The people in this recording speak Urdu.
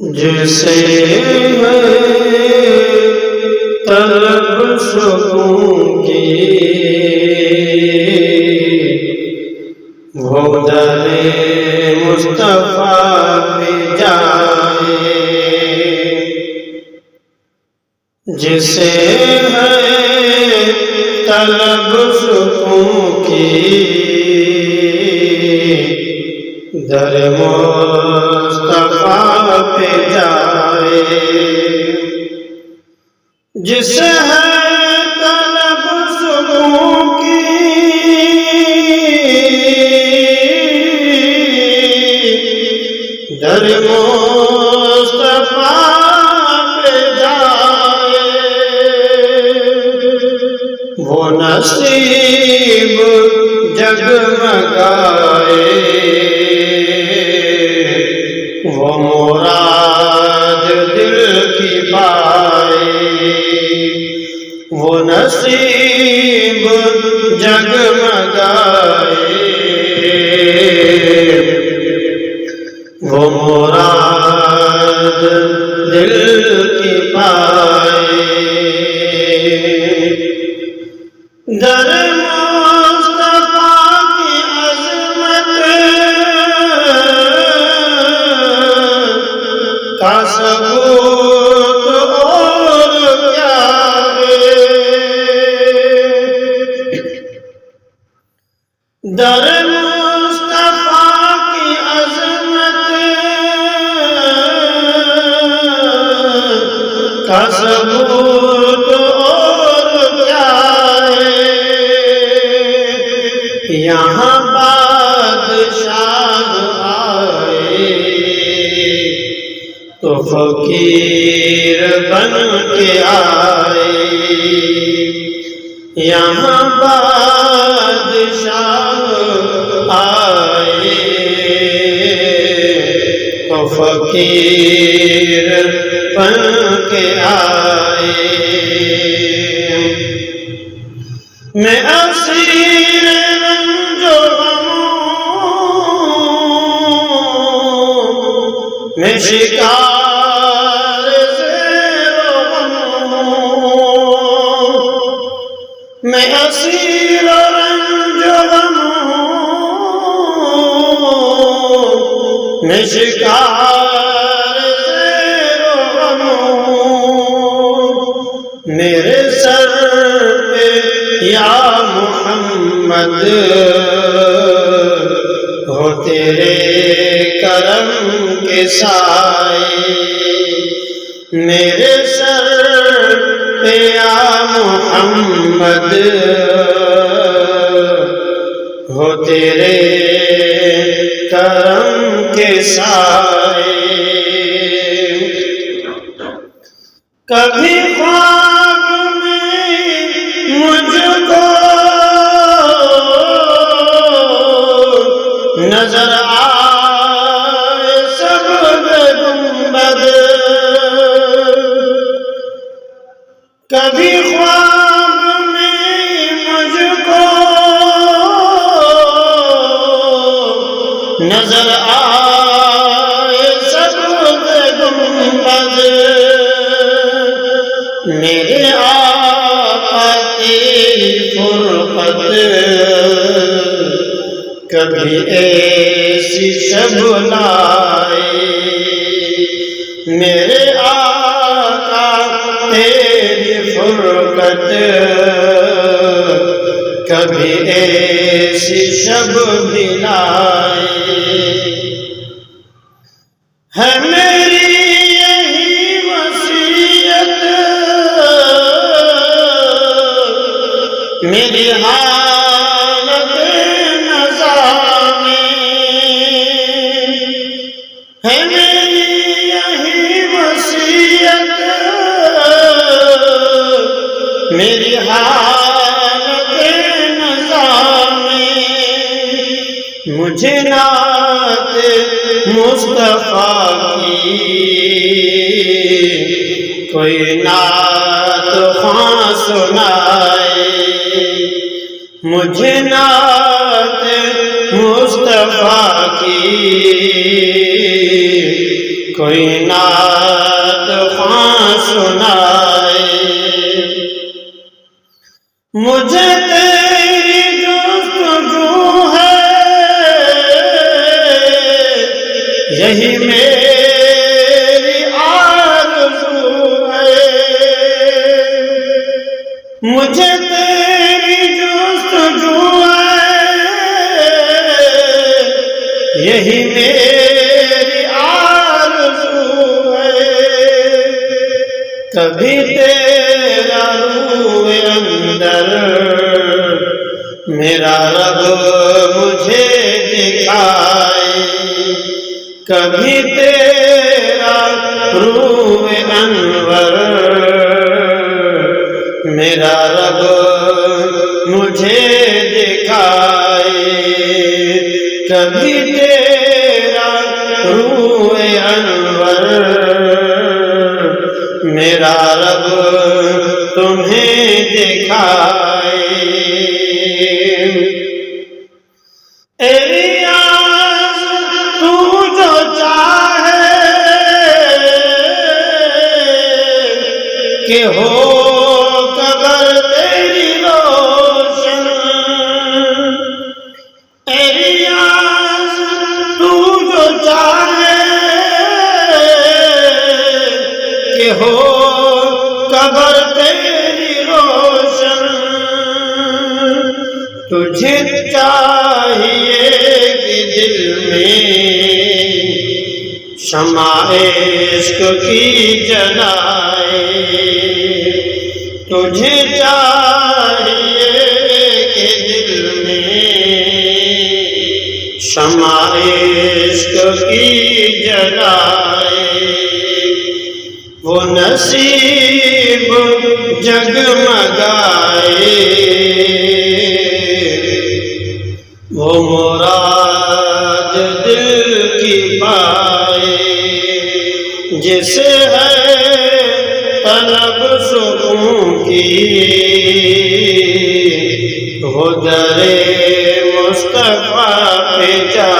جسے ہے طلب سکون کی وہ در مصطفیٰ پہ جائے، جسے ہے طلب سکون کی در مصطفیٰ پہ جائے، جسے ہے طلب سکون کی در مصطفیٰ پہ جائے، وہ نصیب جگمگائے، وہ مراد دل کی پائے، وہ نصیب جگمگائے، وہ مراد دل کی پائے، در مصطفیٰ کی عظمت کا ثبوت اور کیا ہے، در مصطفیٰ کی عظمت کا ثبوت اور کیا ہے، یہاں بادشاہ آئے تو فقیر بن کے آئے، یہاں بادشاہ آئے تو فقیر بن کے آئے، میں اسیر رنج و غموں میں شکار زیر و غموں، میں اسیر رنج و غموں میں شکار زیر و غموں، میرے سر پہ یا محمد ہو تیرے کرم کے سائے، میرے سر پہ یا محمد ہو تیرے کرم کے سائے، کبھی خواب میں مجھ کو نظر آئے سبز گنبد، کبھی خواب میں مجھ کو نظر آئے سبز گنبد، میرے آقا تیری فرقت کبھی ایسی شب لائے، میرے آقا تیری فرقت کبھی ایسی شب بھی لائے، ہے میری یہی وصیت میری حالت نزا میں، ہے میری یہی وصیت میری حالت نزا میں، مجھے نعت مصطفیٰ کی کوئی نعت خواں سنائے، مجھے نعت مصطفیٰ کی کوئی نعت خواں سنائے، مجھے تیری جستجو ہے، یہی میری آرزو ہے، مجھے تیری جستجو ہے، یہی میری آرزو ہے، کبھی تیرا روح اندر میرا رب مجھے دکھائے، کبھی تیرا روح انور میرا رب مجھے دکھائے، کبھی تیرا روح انور میرا رب تمہیں دکھائے۔ اے ریاض تو جو چاہے کہ ہو قبر تیری روشن، اے ریاض تو جو چاہے کہ ہو قبر تیری روشن، تجھے چاہیے کہ دل میں شمع عشق کی جلائے، تجھے چاہیے کہ دل میں شمع عشق کی جلائے، وہ نصیب جگمگائے، وہ مراد دل کی پائے، جسے ہے طلب سکون کی، وہ در مصطفیٰ پہ جائے۔